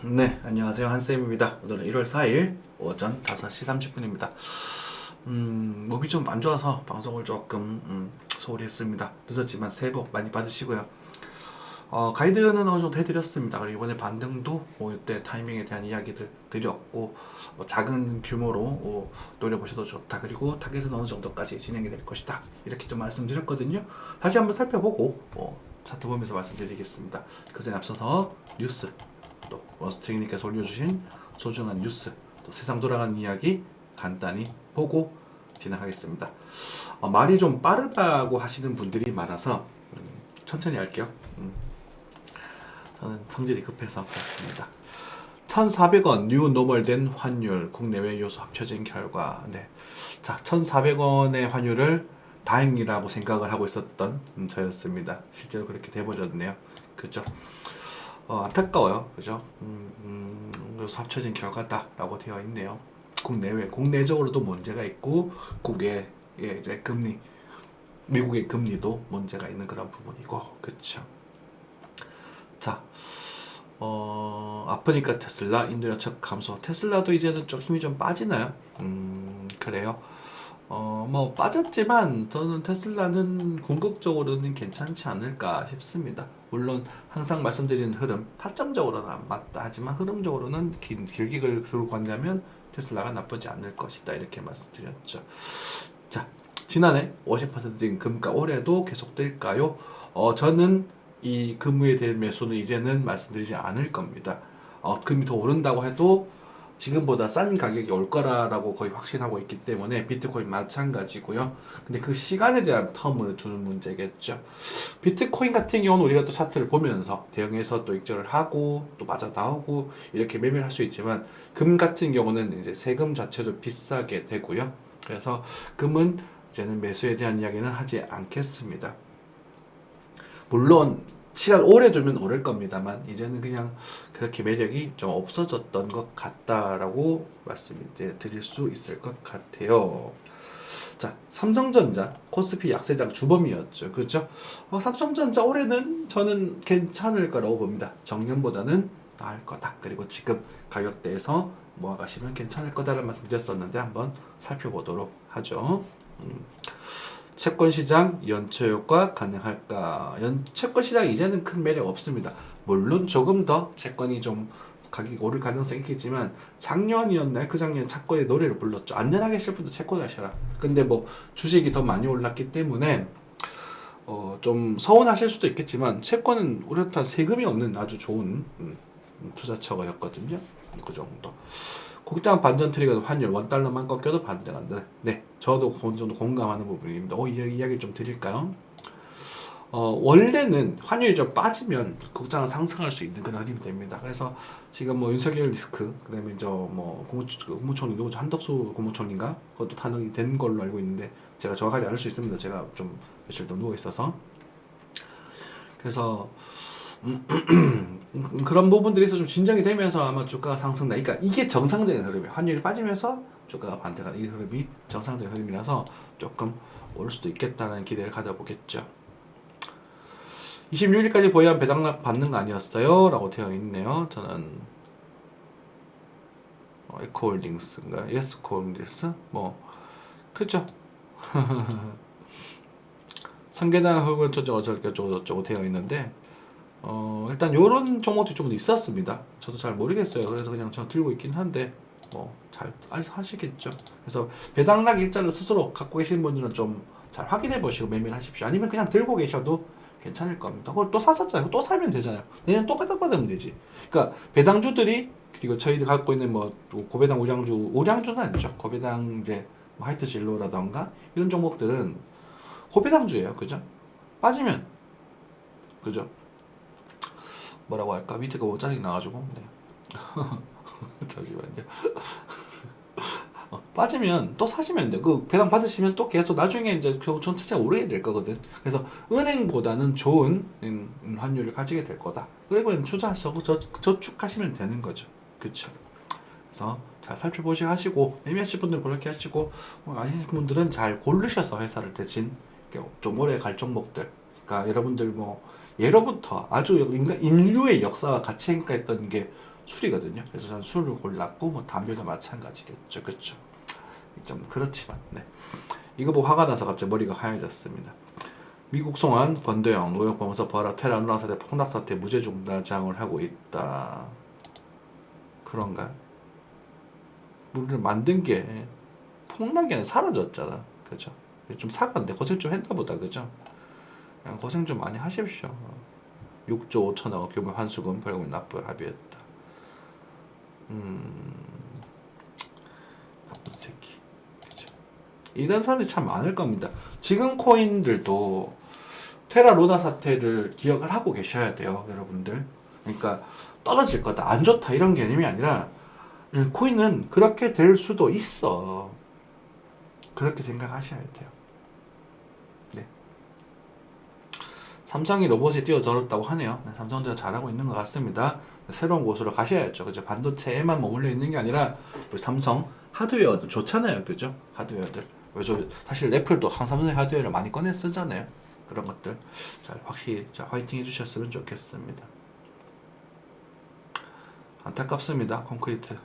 네, 안녕하세요. 한쌤입니다. 오늘은 1월 4일 오전 5시 30분입니다. 몸이 좀 안 좋아서 방송을 조금 소홀히 했습니다. 늦었지만 새해 복 많이 받으시고요. 가이드는 어느 정도 해드렸습니다. 그리고 이번에 반등도 이때 타이밍에 대한 이야기들 드렸고, 작은 규모로 노려보셔도 좋다. 그리고 타겟은 어느 정도까지 진행이 될 것이다. 이렇게 좀 말씀드렸거든요. 다시 한번 살펴보고 차트 보면서 말씀드리겠습니다. 그 전에 앞서서 뉴스, 또 원스트링님께서 올려주신 소중한 뉴스, 또 세상 돌아가는 이야기 간단히 보고 진행하겠습니다. 말이 좀 빠르다고 하시는 분들이 많아서 천천히 할게요. 저는 성질이 급해서 그렇습니다. 1,400원 뉴 노멀된 환율 국내외 요소 합쳐진 결과. 네. 자, 1,400원의 환율을 다행이라고 생각을 하고 있었던 저였습니다. 실제로 그렇게 돼버렸네요. 그죠? 안타까워요. 그죠? 요소 합쳐진 결과다라고 되어 있네요. 국내외, 국내적으로도 문제가 있고 국외의 이제 금리, 미국의 금리도 문제가 있는 그런 부분이고, 그렇죠. 자, 아프니까 테슬라 인도연착 감소. 테슬라도 이제는 좀 힘이 좀 빠지나요? 그래요. 뭐 빠졌지만 저는 테슬라는 궁극적으로는 괜찮지 않을까 싶습니다. 물론 항상 말씀드리는 흐름, 타점적으로는 안 맞다 하지만 흐름적으로는 길게 들고 간다면 테슬라가 나쁘지 않을 것이다 이렇게 말씀드렸죠. 자, 지난해 50%인 금가 올해도 계속될까요? 저는 이 금에 대한 매수는 이제는 말씀드리지 않을 겁니다. 금이 더 오른다고 해도 지금보다 싼 가격이 올 거라고 거의 확신하고 있기 때문에 비트코인 마찬가지고요. 근데 그 시간에 대한 텀을 두는 문제겠죠. 비트코인 같은 경우는 우리가 또 차트를 보면서 대응해서 또 익절을 하고 또 맞아 나오고 이렇게 매매를 할 수 있지만 금 같은 경우는 이제 세금 자체도 비싸게 되고요. 그래서 금은 이제는 매수에 대한 이야기는 하지 않겠습니다. 물론 시간 오래 두면 오를 겁니다만 이제는 그냥 그렇게 매력이 좀 없어졌던 것 같다라고 말씀드릴 수 있을 것 같아요. 자, 삼성전자 코스피 약세장 주범이었죠. 그렇죠? 삼성전자 올해는 저는 괜찮을 거라고 봅니다. 정년보다는 나을 거다. 그리고 지금 가격대에서 모아가시면 괜찮을 거다라는 말씀드렸었는데 한번 살펴보도록 하죠. 채권 시장 연초 효과 가능할까? 채권 시장 이제는 큰 매력 없습니다. 물론 조금 더 채권이 좀 가격이 오를 가능성이 있겠지만 작년이었나요? 그 작년 채권의 노래를 불렀죠. 안전하게 하실 분도 채권 하셔라. 근데 뭐 주식이 더 많이 올랐기 때문에 좀 서운하실 수도 있겠지만 채권은 우려탄 세금이 없는 아주 좋은 투자처였거든요. 그 정도. 국장 반전 트리거 환율 원달러만 꺾여도 반등한다. 네, 저도 어느 정도 공감하는 부분입니다. 이 이야기를 좀 드릴까요? 원래는 환율이 좀 빠지면 국장은 상승할 수 있는 그런 흐름이 됩니다. 그래서 지금 뭐 윤석열 리스크, 그다음에 뭐 국무총리 누구죠? 한덕수 국무총리인가? 그것도 탄핵이 된 걸로 알고 있는데 제가 정확하지 않을 수 있습니다. 제가 좀 며칠 더 누워 있어서. 그래서 그런 부분들이 있어 좀 진정이 되면서 아마 주가가 상승다. 그러니까 이게 정상적인 흐름이에요. 환율이 빠지면서 주가가 반등하는 이 흐름이 정상적인 흐름이라서 조금 오를 수도 있겠다는 기대를 가져보겠죠. 26일까지 보유한 배당락 받는 거 아니었어요? 라고 되어 있네요. 저는 에코홀딩스인가? 예스코홀딩스? 뭐 그죠? 상계단 흑은 어쩌고 되어 있는데 일단 요런 종목들이 좀 있었습니다. 저도 잘 모르겠어요. 그래서 그냥 저 들고 있긴 한데 뭐 잘 하시겠죠. 그래서 배당락 일자를 스스로 갖고 계신 분들은 좀 잘 확인해 보시고 매매를 하십시오. 아니면 그냥 들고 계셔도 괜찮을 겁니다. 그걸 또 샀었잖아요. 또 사면 되잖아요. 내년 또 배당 받으면 되지. 그러니까 배당주들이 그리고 저희들 갖고 있는 뭐 고배당 우량주는 아니죠. 고배당 이제 뭐 하이트 진로라던가 이런 종목들은 고배당주예요. 그죠? 빠지면 그죠? 뭐라고 할까? 밑에가 뭐 짜증 나가지고 네. 잠시만요. 빠지면 또 사시면 돼요. 그 배당 받으시면 또 계속 나중에 이제 전체가 오르게 될 거거든. 그래서 은행보다는 좋은 환율을 가지게 될 거다. 그리고 투자하시고 저축하시면 되는 거죠. 그렇죠. 그래서 잘 살펴보시고 하시고 매매하실 분들은 그렇게 하시고 아니신 분들은 잘 고르셔서 회사를 대신 좀 오래 갈 종목들. 그러니까 여러분들 뭐 예로부터 아주 인류의 역사와 같이 행가했던 게 술이거든요. 그래서 저는 술을 골랐고 뭐 담배도 마찬가지겠죠, 그렇죠? 좀 그렇지만 네. 이거 보고 화가 나서 갑자기 머리가 하얘졌습니다. 미국 송환, 권도영, 노역 보면서 버라 테라 누랑 사태 폭락 사태 무죄 중단장을 하고 있다. 그런가? 우리를 만든 게 폭락이 아니라 사라졌잖아, 그죠? 좀 사과인데 고생 좀 했나 보다, 그죠? 그냥 고생 좀 많이 하십시오. 6조 5천억 규모 환수금 벌금 납부 합의했다. 나쁜 새끼. 그죠? 이런 사람들이 참 많을 겁니다. 지금 코인들도 테라 로나 사태를 기억을 하고 계셔야 돼요, 여러분들. 그러니까 떨어질 거다, 안 좋다 이런 개념이 아니라 코인은 그렇게 될 수도 있어. 그렇게 생각하셔야 돼요. 네. 삼성이 로봇에 뛰어들었다고 하네요. 네, 삼성전자 잘하고 있는 것 같습니다. 새로운 곳으로 가셔야죠. 그죠? 반도체에만 머물러 있는 게 아니라 우리 삼성 하드웨어도 좋잖아요, 그죠? 하드웨어들. 그래서 사실 애플도 삼성 하드웨어를 많이 꺼내 쓰잖아요. 그런 것들 잘 확실히 화이팅 해주셨으면 좋겠습니다. 안타깝습니다. 콘크리트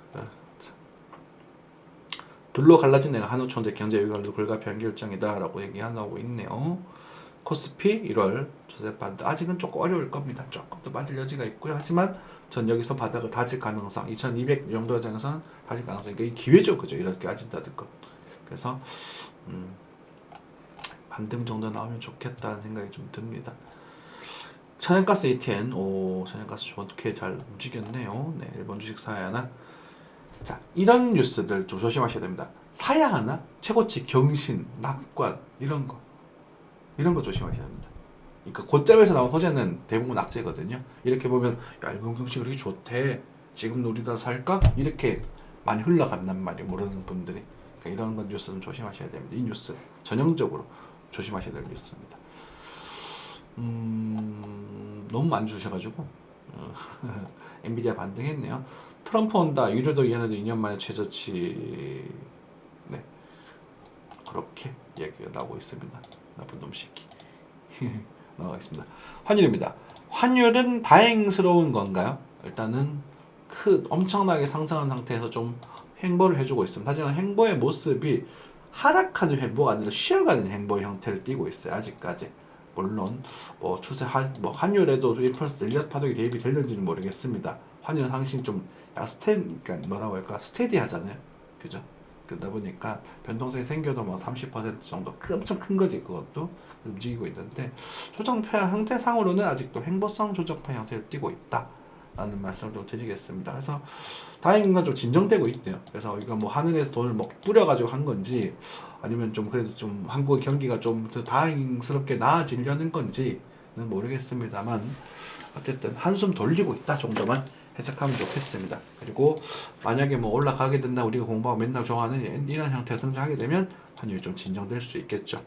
둘로 갈라진 내가 한우촌대 경제 위관료 불가피한 결정이다 라고 얘기하고 있네요. 코스피 1월 주색 반등 아직은 조금 어려울 겁니다. 조금 더 빠질 여지가 있고요. 하지만 전 여기서 바닥을 다질 가능성 2200 정도 장에서는 다질 가능성 이게 기회죠, 그죠? 이렇게 아진다는 것. 그래서 반등 정도 나오면 좋겠다는 생각이 좀 듭니다. 천연가스 ETN, 천연가스 좋게 잘 움직였네요. 네, 일본 주식 사야 하나. 자, 이런 뉴스들 좀 조심하셔야 됩니다. 사야 하나? 최고치 경신, 낙관 이런 거 조심하셔야 됩니다. 그러니까 고점에서 나온 호재는 대부분 악재거든요. 이렇게 보면 야, 일본 경치 그렇게 좋대, 지금 우리다 살까? 이렇게 많이 흘러간단 말이에요, 모르는 분들이. 그러니까 이런 건 뉴스는 조심하셔야 됩니다. 이 뉴스 전형적으로 조심하셔야 될 뉴스입니다. 너무 많이 주셔가지고 엔비디아 반등했네요. 트럼프 온다, 유료도 이해해도 2년 만에 최저치. 네, 그렇게 얘기가 나오고 있습니다. 나쁜 놈 새끼. 넘어가겠습니다. 환율입니다. 환율은 다행스러운 건가요? 일단은 엄청나게 상승한 상태에서 좀 횡보를 해주고 있습니다. 하지만 횡보의 모습이 하락하는 횡보가 아니라 쉬어가는 횡보 형태를 띠고 있어요, 아직까지. 물론 뭐 추세 환율에도 인플레이션 늘렸 파동이 대입이 될는지는 모르겠습니다. 환율 상승 좀 그러니까 뭐라고 할까, 스테디하잖아요, 그죠? 그러다 보니까 변동성이 생겨도 뭐 30% 정도 엄청 큰 거지, 그것도 움직이고 있는데 조정표 형태상으로는 아직도 횡보성 조정표 형태를 띠고 있다 라는 말씀을 좀 드리겠습니다. 그래서 다행인 건 좀 진정되고 있네요. 그래서 이거 뭐 하늘에서 돈을 뿌려가지고 한 건지 아니면 좀 그래도 좀 한국의 경기가 좀 더 다행스럽게 나아지려는 건지는 모르겠습니다만 어쨌든 한숨 돌리고 있다 정도만 해석하면 좋겠습니다. 그리고 만약에 뭐 올라가게 된다, 우리가 공부하고 맨날 좋아하는 이런 형태가 등장하게 되면 환율이 좀 진정될 수 있겠죠.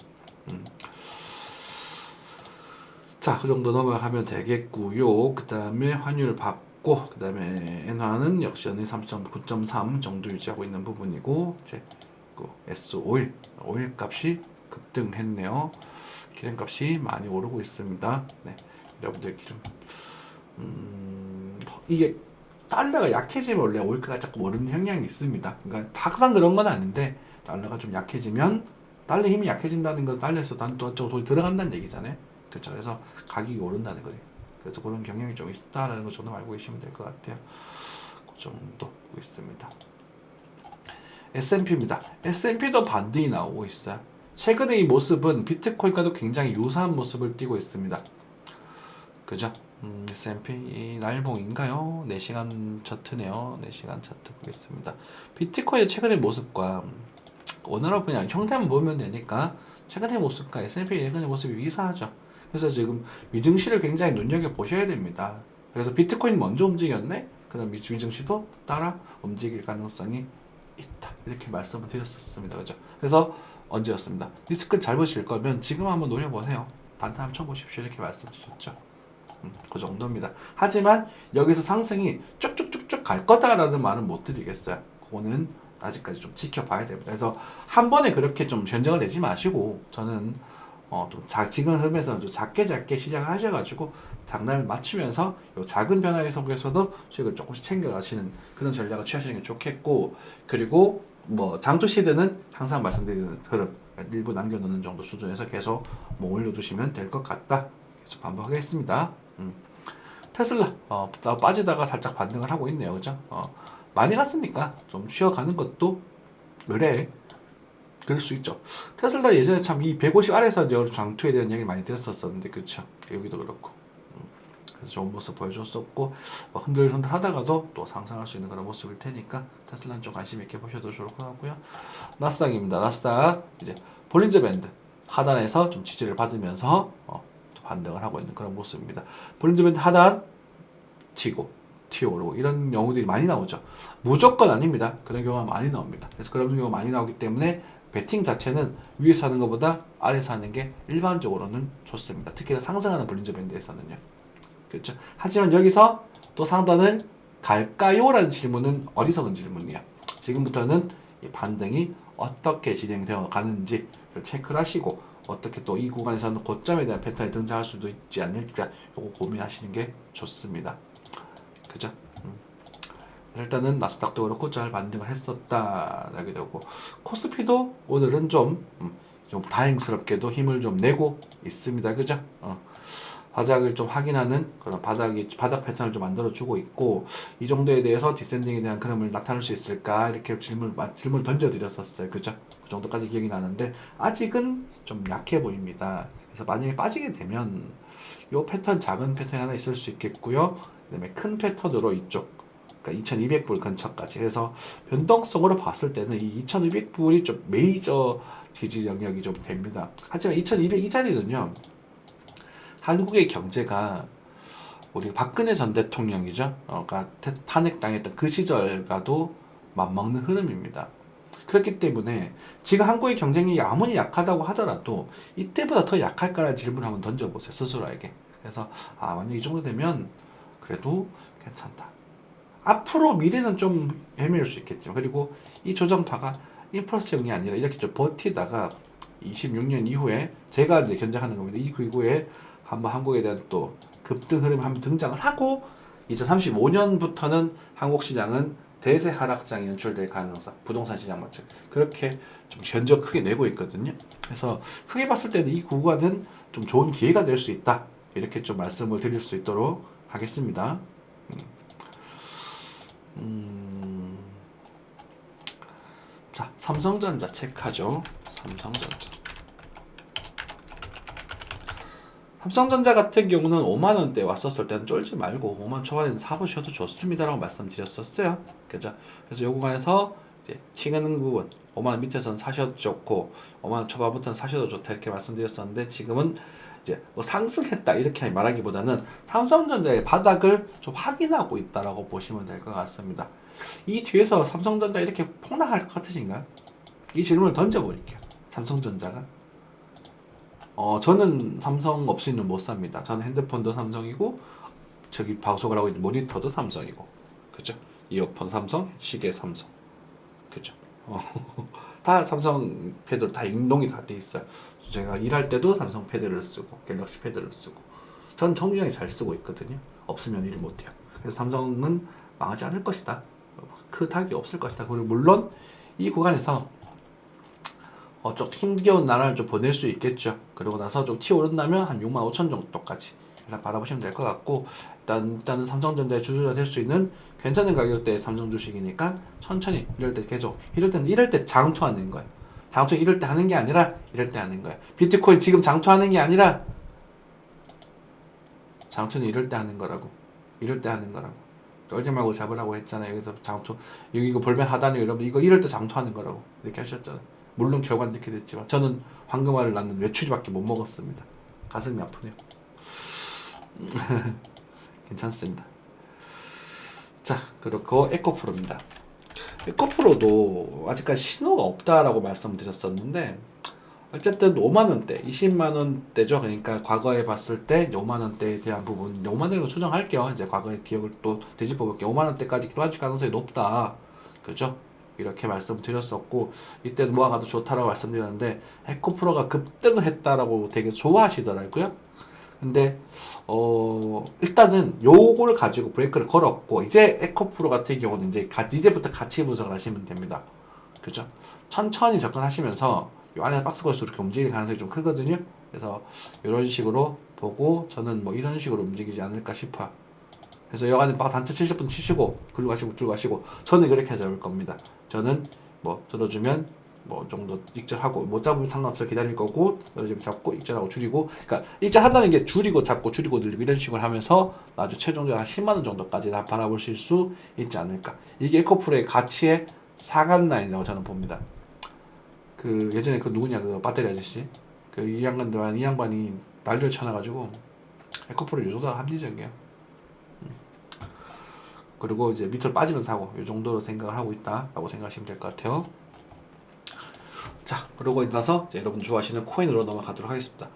자, 그 정도 넘어가면 되겠고요. 그 다음에 환율 받고, 그 다음에 엔화는 역시 9.3 정도 유지하고 있는 부분이고, 이제 S5일, 오일 값이 급등했네요. 기름 값이 많이 오르고 있습니다. 네, 여러분들 기름, 이게 달러가 약해지면 원래 오일가가 자꾸 오르는 경향이 있습니다. 그러니까 항상 그런 건 아닌데 달러가 좀 약해지면 달러 힘이 약해진다는 건 달러에서 또 돈이 들어간다는 얘기잖아요. 그렇죠. 그래서 가격이 오른다는 거지. 그래서 그런 경향이 좀 있다는 거 저도 알고 계시면 될 것 같아요. 그 정도 보고 있습니다. S&P입니다. S&P도 반등이 나오고 있어요. 최근에 이 모습은 비트코인과도 굉장히 유사한 모습을 띠고 있습니다. 그죠? S&P 날봉인가요? 4시간 차트네요. 4시간 차트 보겠습니다. 비트코인의 최근의 모습과 원화로 그냥 형태만 보면 되니까 최근의 모습과 S&P 최근의 모습이 유사하죠. 그래서 지금 미증시를 굉장히 눈여겨보셔야 됩니다. 그래서 비트코인 먼저 움직였네? 그럼 미증시도 따라 움직일 가능성이 있다. 이렇게 말씀을 드렸었습니다. 그죠? 그래서 언제였습니다. 리스크 잘 보실 거면 지금 한번 노려보세요. 단타 한번 쳐보십시오. 이렇게 말씀드렸죠. 그 정도입니다. 하지만 여기서 상승이 쭉쭉쭉쭉 갈 거다라는 말은 못 드리겠어요. 그거는 아직까지 좀 지켜봐야 됩니다. 그래서 한 번에 그렇게 좀 견적을 내지 마시고 저는 지금 흐름에서는 좀 작게 시작을 하셔가지고 장단을 맞추면서 요 작은 변화의 속에서도 수익을 조금씩 챙겨가시는 그런 전략을 취하시는 게 좋겠고, 그리고 뭐 장투 시드는 항상 말씀드리는 흐름 일부 남겨놓는 정도 수준에서 계속 뭐 올려두시면 될 것 같다. 계속 반복하겠습니다. 테슬라 빠지다가 살짝 반등을 하고 있네요, 그죠? 많이 갔으니까 좀 쉬어가는 것도 그래. 그럴 수 있죠. 테슬라 예전에 참 이 150 아래에서 장투에 대한 이야기 많이 들었었는데, 그렇죠? 여기도 그렇고. 그래서 좋은 모습 보여줬었고, 흔들흔들 하다가도 또 상승할 수 있는 그런 모습일 테니까 테슬라는 좀 관심 있게 보셔도 좋을 것 같고요. 나스닥입니다. 나스닥 이제 볼린저 밴드 하단에서 좀 지지를 받으면서 반등을 하고 있는 그런 모습입니다. 볼린저 밴드 하단 튀고 튀어오르고 이런 경우들이 많이 나오죠. 무조건 아닙니다. 그런 경우가 많이 나옵니다. 그래서 그런 경우가 많이 나오기 때문에 베팅 자체는 위에서 하는 것보다 아래에서 하는 게 일반적으로는 좋습니다. 특히나 상승하는 볼린저 밴드에서는요. 그렇죠. 하지만 여기서 또 상단을 갈까요? 라는 질문은 어리석은 질문이야. 지금부터는 이 반등이 어떻게 진행되어 가는지 체크를 하시고, 어떻게 또 이 구간에서는 고점에 대한 패턴이 등장할 수도 있지 않을까, 요거 고민하시는 게 좋습니다. 그죠? 일단은 나스닥도 그렇고 잘 반등을 했었다라게 되고, 코스피도 오늘은 좀 다행스럽게도 힘을 좀 내고 있습니다. 그죠? 바닥을 좀 확인하는 그런 바닥 패턴을 좀 만들어주고 있고, 이 정도에 대해서 디센딩에 대한 흐름을 나타낼 수 있을까 이렇게 질문을 던져드렸었어요. 그죠? 그 정도까지 기억이 나는데 아직은 좀 약해 보입니다. 그래서 만약에 빠지게 되면 이 패턴, 작은 패턴이 하나 있을 수 있겠고요. 그 다음에 큰 패턴으로 이쪽, 그러니까 2200불 근처까지. 그래서 변동성으로 봤을 때는 이 2200불이 좀 메이저 지지 영역이 좀 됩니다. 하지만 2200 이 자리는요, 한국의 경제가 우리 박근혜 전 대통령이죠. 탄핵당했던 그 시절과도 맞먹는 흐름입니다. 그렇기 때문에 지금 한국의 경쟁력이 아무리 약하다고 하더라도 이때보다 더 약할까라는 질문을 한번 던져보세요. 스스로에게. 그래서 만약 이 정도 되면 그래도 괜찮다. 앞으로 미래는 좀 헤매일 수 있겠지만, 그리고 이 조정파가 임펄스형이 아니라 이렇게 좀 버티다가 26년 이후에 제가 이제 견적하는 겁니다. 이 이후에 한번 한국에 대한 또 급등 흐름이 한번 등장을 하고 2035년부터는 한국 시장은 대세 하락장이 연출될 가능성, 부동산 시장 마찬 그렇게 좀 견적 크게 내고 있거든요. 그래서 크게 봤을 때는 이 구간은 좀 좋은 기회가 될 수 있다. 이렇게 좀 말씀을 드릴 수 있도록 하겠습니다. 자, 삼성전자 체크하죠. 삼성전자 같은 경우는 5만원대 왔었을 때는 쫄지 말고 5만 초반에는 사보셔도 좋습니다라고 말씀드렸었어요. 그죠? 그래서 요 구간에서 이제 튀는 부분 5만원 밑에서는 사셔도 좋고 5만원 초반부터는 사셔도 좋다 이렇게 말씀드렸었는데, 지금은 이제 뭐 상승했다 이렇게 말하기보다는 삼성전자의 바닥을 좀 확인하고 있다라고 보시면 될 것 같습니다. 이 뒤에서 삼성전자 이렇게 폭락할 것 같으신가요? 이 질문을 던져버릴게요. 삼성전자가 저는 삼성 없이는 못 삽니다. 저는 핸드폰도 삼성이고, 저기 방송을 하고 있는 모니터도 삼성이고, 그죠? 이어폰 삼성, 시계 삼성, 그죠? 다 삼성 패드로 다 인동이 다 돼 있어요. 제가 일할 때도 삼성 패드를 쓰고, 갤럭시 패드를 쓰고, 전 정중하게 잘 쓰고 있거든요. 없으면 일을 못 해요. 그래서 삼성은 망하지 않을 것이다. 그 타격이 없을 것이다. 그리고 물론 이 구간에서 좀 힘겨운 나라를 좀 보낼 수 있겠죠. 그러고 나서 좀 튀어오른다면 한 65,000 정도까지 바라보시면 될 것 같고, 일단은 삼성전자의 주주가 될 수 있는 괜찮은 가격대의 삼성 주식이니까 천천히 이럴 때 계속, 이럴 때 장투하는 거예요. 장투 이럴 때 하는 게 아니라 이럴 때 하는 거예요. 비트코인 지금 장투하는 게 아니라 장투는 이럴 때 하는 거라고. 이럴 때 하는 거라고. 떨지 말고 잡으라고 했잖아요. 여기서 장투, 여기 이거 볼멘 하단이 여러분 이거 이럴 때 장투하는 거라고 이렇게 하셨잖아요. 물론 결과는 이렇게 됐지만 저는 황금알을 낳는 외출이밖에 못 먹었습니다. 가슴이 아프네요. 괜찮습니다. 자, 그리고 에코프로입니다. 에코프로도 아직까지 신호가 없다라고 말씀드렸었는데, 어쨌든 5만원대, 20만원대죠. 그러니까 과거에 봤을 때 5만원대에 대한 부분, 5만원으로 추정할게요. 이제 과거의 기억을 또 되짚어볼게요. 5만원대까지 빠질 가능성이 높다. 그죠? 이렇게 말씀드렸었고 이때 무화과도 좋다라고 말씀드렸는데 에코프로가 급등을 했다라고 되게 좋아하시더라고요. 근데 일단은 요걸 가지고 브레이크를 걸었고 이제 에코프로 같은 경우는 이제부터 같이 분석을 하시면 됩니다. 그죠? 천천히 접근하시면서 요 안에 박스 걸수 이렇게 움직일 가능성이 좀 크거든요. 그래서 이런 식으로 보고 저는 뭐 이런 식으로 움직이지 않을까 싶어요. 그래서 여간에 막 단체 70분 치시고 글로 가시고 들고 가시고 저는 그렇게 잡을 겁니다. 저는 뭐 들어주면 뭐 정도 익절하고 못 잡으면 상관없어 기다릴 거고 들어주면 잡고 익절하고 줄이고 그러니까 익절한다는 게 줄이고 잡고 줄이고 늘리고 이런 식으로 하면서 나중 최종적으로 한 10만 원 정도까지 다 바라보실 수 있지 않을까. 이게 에코프로의 가치의 상한 라인이라고 저는 봅니다. 그 예전에 그 누구냐 그 배터리 아저씨 그 이 양반이 난리를 쳐놔가지고 에코프로 요 정도가 합리적이에요. 그리고 이제 밑으로 빠지면서 하고 이 정도로 생각을 하고 있다라고 생각하시면 될 것 같아요. 자, 그러고 나서 이제 여러분 좋아하시는 코인으로 넘어가도록 하겠습니다.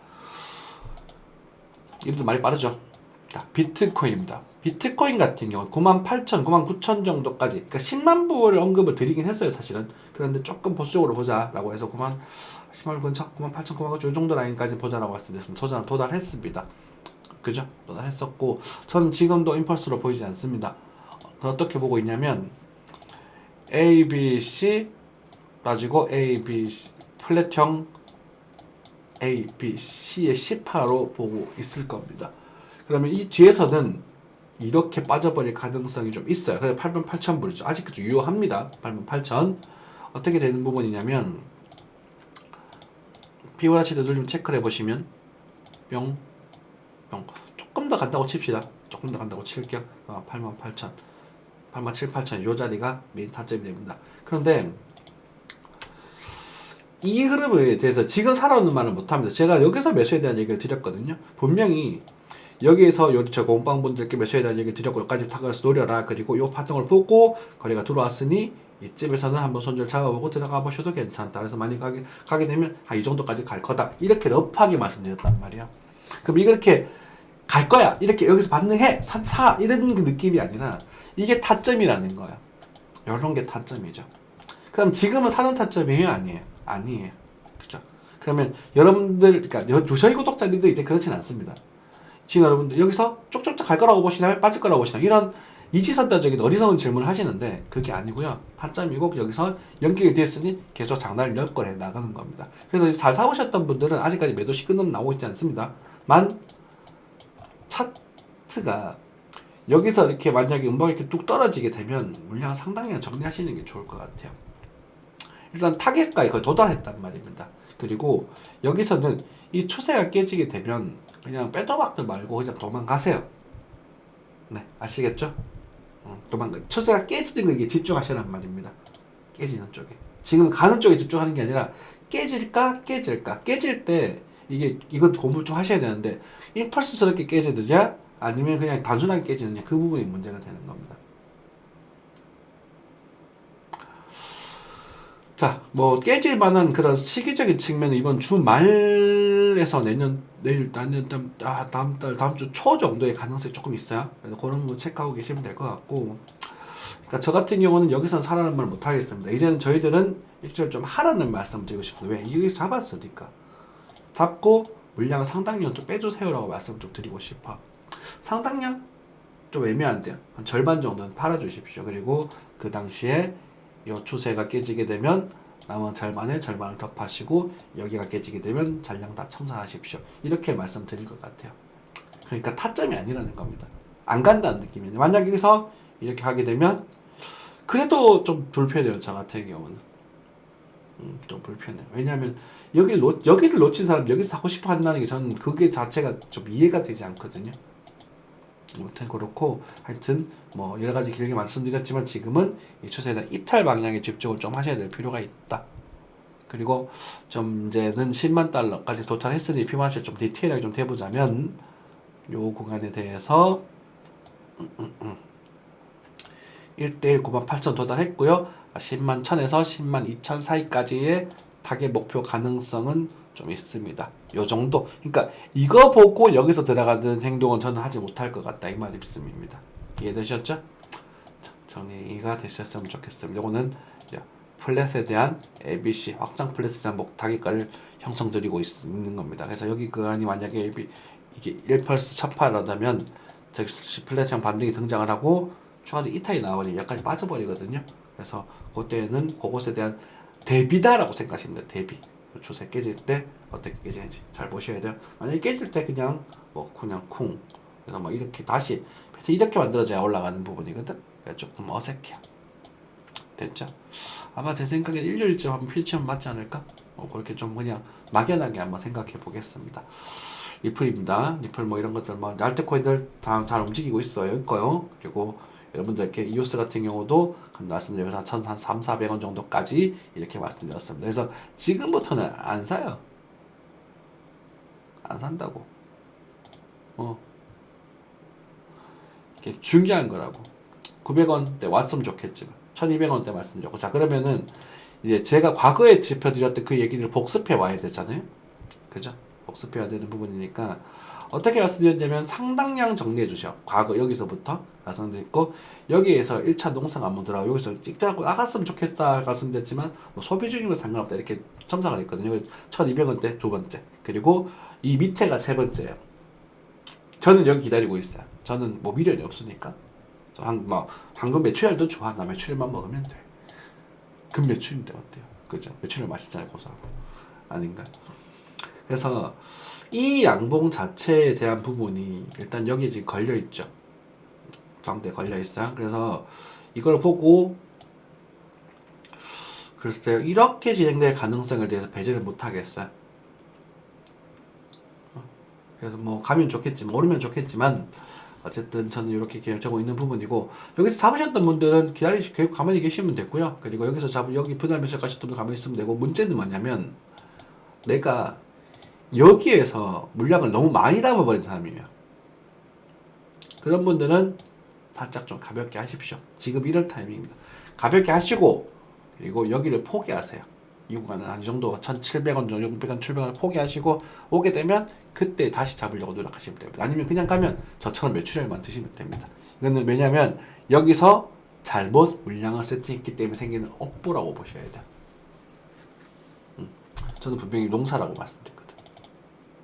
이름도 많이 빠르죠. 자, 비트코인입니다. 비트코인 같은 경우 98,000, 99,000 정도까지 그러니까 10만 불 언급을 드리긴 했어요 사실은. 그런데 조금 보수적으로 보자라고 해서 10만 불 근처 98,000, 99,000 이 정도 라인까지 보자라고 말씀드렸습니다. 도달했습니다. 그죠? 도달했었고 저는 지금도 임펄스로 보이지 않습니다. 어떻게 보고 있냐면 A, B, C 따지고 A, B, 플랫형 A, B, C의 10화로 보고 있을 겁니다. 그러면 이 뒤에서는 이렇게 빠져버릴 가능성이 좀 있어요. 그래서 88,000불이죠. 아직도 유효합니다. 88,000 어떻게 되는 부분이냐면 피보나치 되돌림 체크를 해보시면 뿅 조금 더 간다고 칩시다. 조금 더 간다고 칠게요. 88,000 87,800 이 자리가 메인 타점이 됩니다. 그런데 이 흐름에 대해서 지금 살아오는 말을 못합니다. 제가 여기서 매수에 대한 얘기를 드렸거든요. 분명히 여기에서 저 공방분들께 매수에 대한 얘기를 드렸고 여기까지 타겟에서 노려라. 그리고 이 파동을 보고 거래가 들어왔으니 이쯤에서는 한번 손절 잡아보고 들어가 보셔도 괜찮다. 그래서 많이 가게 되면 이 정도까지 갈 거다. 이렇게 러프하게 말씀드렸단 말이에요. 그럼 이렇게 갈 거야. 이렇게 여기서 반응해. 사 이런 느낌이 아니라 이게 타점이라는 거야. 이런 게 타점이죠. 그럼 지금은 사는 타점이에요? 아니에요? 아니에요. 그죠? 그러면 여러분들, 그러니까 저희 구독자님들 이제 그렇진 않습니다. 지금 여러분들 여기서 쪽쪽쪽 갈 거라고 보시나요? 빠질 거라고 보시나요? 이런 이지선다적인 어리석은 질문을 하시는데 그게 아니고요. 타점이고 여기서 연결이 되었으니 계속 장단을 열 거래 나가는 겁니다. 그래서 잘 사오셨던 분들은 아직까지 매도 시그널 나오고 있지 않습니다. 차트가 여기서 이렇게 만약에 음봉이 이렇게 뚝 떨어지게 되면 물량을 상당히 정리하시는 게 좋을 것 같아요. 일단 타겟가에 거의 도달했단 말입니다. 그리고 여기서는 이 추세가 깨지게 되면 그냥 빼도 박도 말고 그냥 도망가세요. 네, 아시겠죠? 추세가 깨지는 거에 집중하시란 말입니다. 깨지는 쪽에. 지금 가는 쪽에 집중하는 게 아니라 깨질까? 깨질 때 이건 공부를 좀 하셔야 되는데 임펄스스럽게 깨지느냐 아니면 그냥 단순하게 깨지느냐 그 부분이 문제가 되는 겁니다. 자, 뭐 깨질 만한 그런 시기적인 측면은 이번 주 말에서 다음 주 초 정도의 가능성이 조금 있어요. 그래서 그런 부분 체크하고 계시면 될 것 같고, 그러니까 저 같은 경우는 여기선 사라는 말 못 하겠습니다. 이제는 저희들은 일절 좀 하라는 말씀을 드리고 싶습니다. 왜? 여기 잡았으니까. 잡고 물량을 상당량 좀 빼주세요라고 말씀 좀 드리고 싶어. 상당량 좀 애매한데요. 한 절반 정도는 팔아주십시오. 그리고 그 당시에 이 추세가 깨지게 되면 남은 절반의 절반을 더 파시고 여기가 깨지게 되면 잔량 다 청산하십시오. 이렇게 말씀드릴 것 같아요. 그러니까 타점이 아니라는 겁니다. 안 간다는 느낌이에요. 만약 여기서 이렇게 하게 되면 그래도 좀 불편해요. 저 같은 경우는 좀 불편해요. 왜냐하면 여기를 놓친 사람 여기서 사고 싶어 한다는 게 저는 그게 자체가 좀 이해가 되지 않거든요. 아무튼 그렇고 하여튼 뭐 여러 가지 길게 말씀드렸지만 지금은 이 추세에 대한 이탈 방향에 집중을 좀 하셔야 될 필요가 있다. 그리고 좀 이제는 10만 달러까지 도달했으니 피마시 좀 디테일하게 좀 해보자면 요 구간에 대해서 1대1 98,000 도달했고요. 10만 1000에서 10만 2000 사이까지의 타겟 목표 가능성은 좀 있습니다. 요 정도. 그러니까 이거 보고 여기서 들어가는 행동은 저는 하지 못할 것 같다. 이 말씀입니다. 이해되셨죠? 정리가 되셨으면 좋겠습니다. 요거는 플랫에 대한 ABC 확장 플랫에 대한 타깃가를 형성드리고 있는 겁니다. 그래서 여기 구간이 만약에 이게 1펄스 1000파라면 즉시 플랫형 반등이 등장을 하고 추가적인 이탈이 나와버리면 여기까지 빠져버리거든요. 그래서 그때는 그것에 대한 대비다라고 생각하시면 돼요. 대비. 추세 깨질 때 어떻게 깨지는지 잘 보셔야 돼요. 만약에 깨질 때 그냥 그냥 쿵 그래서 이렇게 다시 이렇게 만들어져야 올라가는 부분이거든. 그러니까 조금 어색해요. 됐죠? 아마 제 생각엔 일요일쯤 한번 필치하면 맞지 않을까? 그렇게 좀 그냥 막연하게 한번 생각해 보겠습니다. 리플입니다. 리플 이런 것들 알트코인들 다 잘 움직이고 있어요. 그리고 여러분들께 이오스 같은 경우도 말씀드려서 1,300~400원 정도까지 이렇게 말씀드렸습니다. 그래서 지금부터는 안 사요. 안 산다고. 이게 중요한 거라고. 900원대 왔으면 좋겠지만 1200원대 말씀드렸고, 자 그러면은 이제 제가 과거에 짚어드렸던 그 얘기를 복습해 와야 되잖아요. 그죠? 복습해야 되는 부분이니까 어떻게 말씀드렸냐면 상당량 정리해 주셔. 과거 여기서부터 말씀드렸고, 여기에서 1차 농사가 한번 들어가고 여기서 찍자고 나갔으면 좋겠다 말씀드렸지만 소비주의와 상관없다 이렇게 첨삭을 했거든요. 1200원대 두 번째, 그리고 이 밑에가 세 번째예요. 저는 여기 기다리고 있어요. 저는 미련이 없으니까. 방금 매출도 좋아. 나 매출만 먹으면 돼. 금 매출인데 어때요? 그죠? 매출을 맛있잖아요. 고소하고. 아닌가? 그래서 이 양봉 자체에 대한 부분이 일단 여기 지금 걸려있죠. 정대 걸려있어요. 그래서 이걸 보고 글쎄요. 이렇게 진행될 가능성에 대해서 배제를 못하겠어요. 그래서 가면 좋겠지만 오르면 좋겠지만 어쨌든 저는 이렇게 결정하고 있는 부분이고, 여기서 잡으셨던 분들은 기다리시고 가만히 계시면 되고요. 그리고 여기서 여기 분할매수 가셨던 분 가만히 있으면 되고, 문제는 뭐냐면 내가 여기에서 물량을 너무 많이 담아버린 사람이에요. 그런 분들은 살짝 좀 가볍게 하십시오. 지금 이럴 타이밍입니다. 가볍게 하시고, 그리고 여기를 포기하세요. 이 구간은 한 이 정도 1,700원 정도, 600원, 700원 포기하시고 오게 되면 그때 다시 잡으려고 노력하시면 됩니다. 아니면 그냥 가면 저처럼 매출액만 드시면 됩니다. 이거는 왜냐면 여기서 잘못 물량을 세팅했기 때문에 생기는 업보라고 보셔야 돼요. 저는 분명히 농사라고 말씀드렸거든.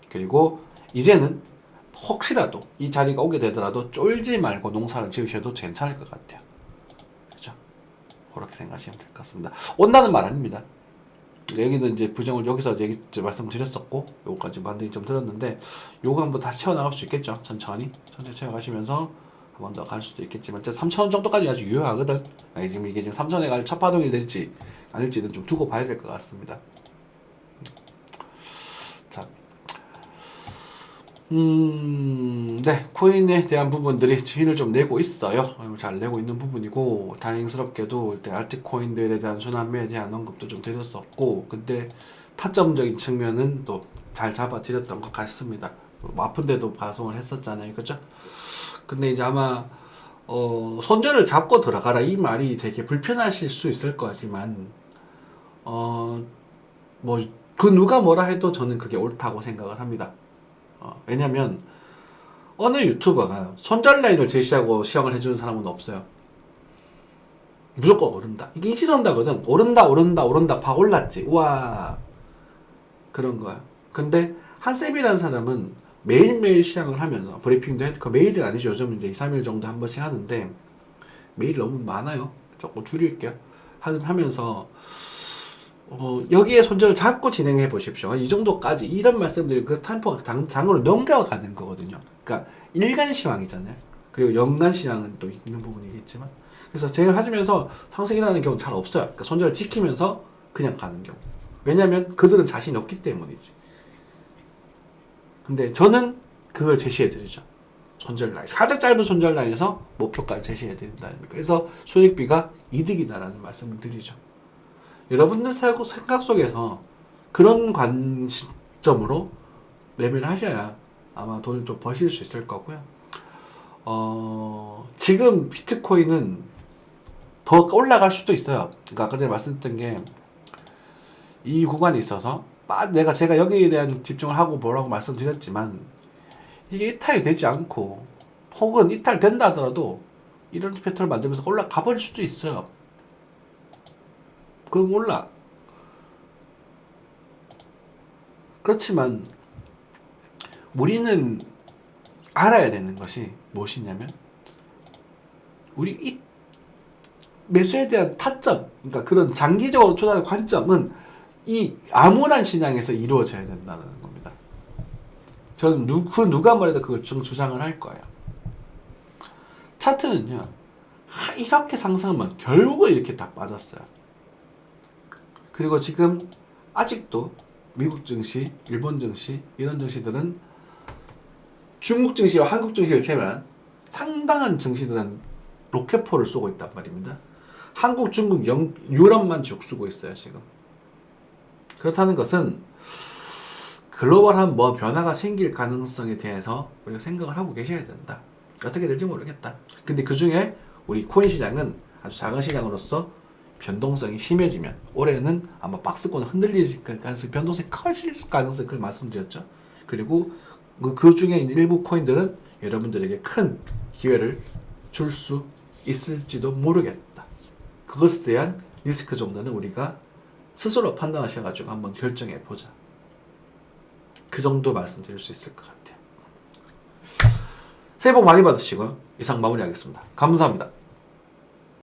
그리고 이제는 혹시라도 이 자리가 오게 되더라도 쫄지 말고 농사를 지으셔도 괜찮을 것 같아요. 그렇죠? 그렇게 생각하시면 될 것 같습니다. 온다는 말 아닙니다. 여기는 이제 부정을 여기서 말씀드렸었고, 요거까지 반등이 좀 들었는데, 요거 한번 다시 채워나갈 수 있겠죠. 천천히 채워가시면서 한 번 더 갈 수도 있겠지만, 3,000원 정도까지 아주 유효하거든. 지금 이게 지금 3,000원에 갈 첫 파동이 될지 아닐지는 좀 두고 봐야 될 것 같습니다. 자, 네, 코인에 대한 부분들이 힘을 좀 내고 있어요. 잘 내고 있는 부분이고, 다행스럽게도 일단 알트코인들에 대한 순환매에 대한 언급도 좀 드렸었고, 근데 타점적인 측면은 또 잘 잡아드렸던 것 같습니다. 아픈데도 방송을 했었잖아요, 그죠? 근데 이제 아마 손절을 잡고 들어가라 이 말이 되게 불편하실 수 있을 거지만, 그 누가 뭐라 해도 저는 그게 옳다고 생각을 합니다. 왜냐면 어느 유튜버가 손절 라인을 제시하고 시황을 해주는 사람은 없어요. 무조건 오른다. 이게 이지선다거든. 오른다. 박 올랐지. 우와. 그런 거야. 근데 한쌤이라는 사람은 매일매일 시향을 하면서 브리핑도 그 매일은 아니죠. 요즘 이제 2, 3일 정도 한 번씩 하는데 매일 너무 많아요. 조금 줄일게요. 하면서 여기에 손절을 잡고 진행해 보십시오. 이 정도까지 이런 말씀들이 그 템포가 장으로 넘겨가는 거거든요. 그러니까 일간 시황이잖아요. 그리고 연간 시황은 또 있는 부분이겠지만, 그래서 제일 하시면서 상승이라는 경우는 잘 없어요. 그러니까 손절을 지키면서 그냥 가는 경우. 왜냐면 그들은 자신이 없기 때문이지. 근데 저는 그걸 제시해 드리죠. 손절 라인. 가장 짧은 손절 라인에서 목표가를 제시해 드린다. 그래서 수익비가 이득이다라는 말씀을 드리죠. 여러분들 생각 속에서 그런 관점으로 매매를 하셔야 아마 돈을 좀 버실 수 있을 거고요. 지금 비트코인은 더 올라갈 수도 있어요. 그러니까 아까 전에 말씀드렸던 게 이 구간에 있어서 제가 여기에 대한 집중을 하고 뭐라고 말씀드렸지만, 이게 이탈이 되지 않고 혹은 이탈된다 하더라도 이런 패턴을 만들면서 올라가 버릴 수도 있어요. 그건 몰라. 그렇지만 우리는 알아야 되는 것이 무엇이냐면 우리 이 매수에 대한 타점, 그러니까 그런 장기적으로 투자의 관점은 이 암울한 시장에서 이루어져야 된다는 겁니다. 저는 누가 말해도 그걸 주장을 할 거예요. 차트는요, 이렇게 상승하면 결국은 이렇게 다 빠졌어요. 그리고 지금 아직도 미국 증시, 일본 증시, 이런 증시들은 중국 증시와 한국 증시를 제외한 상당한 증시들은 로켓포를 쏘고 있단 말입니다. 한국, 중국, 유럽만 죽쓰고 있어요, 지금. 그렇다는 것은 글로벌한 뭐 변화가 생길 가능성에 대해서 우리가 생각을 하고 계셔야 된다. 어떻게 될지 모르겠다. 근데 그 중에 우리 코인 시장은 아주 작은 시장으로서 변동성이 심해지면 올해는 아마 박스권을 흔들릴 가능성이, 변동성이 커질 가능성이, 그걸 말씀드렸죠. 그리고 그 중에 있는 일부 코인들은 여러분들에게 큰 기회를 줄 수 있을지도 모르겠다. 그것에 대한 리스크 정도는 우리가 스스로 판단하셔가지고 한번 결정해 보자. 그 정도 말씀드릴 수 있을 것 같아요. 새해 복 많이 받으시고 이상 마무리하겠습니다. 감사합니다.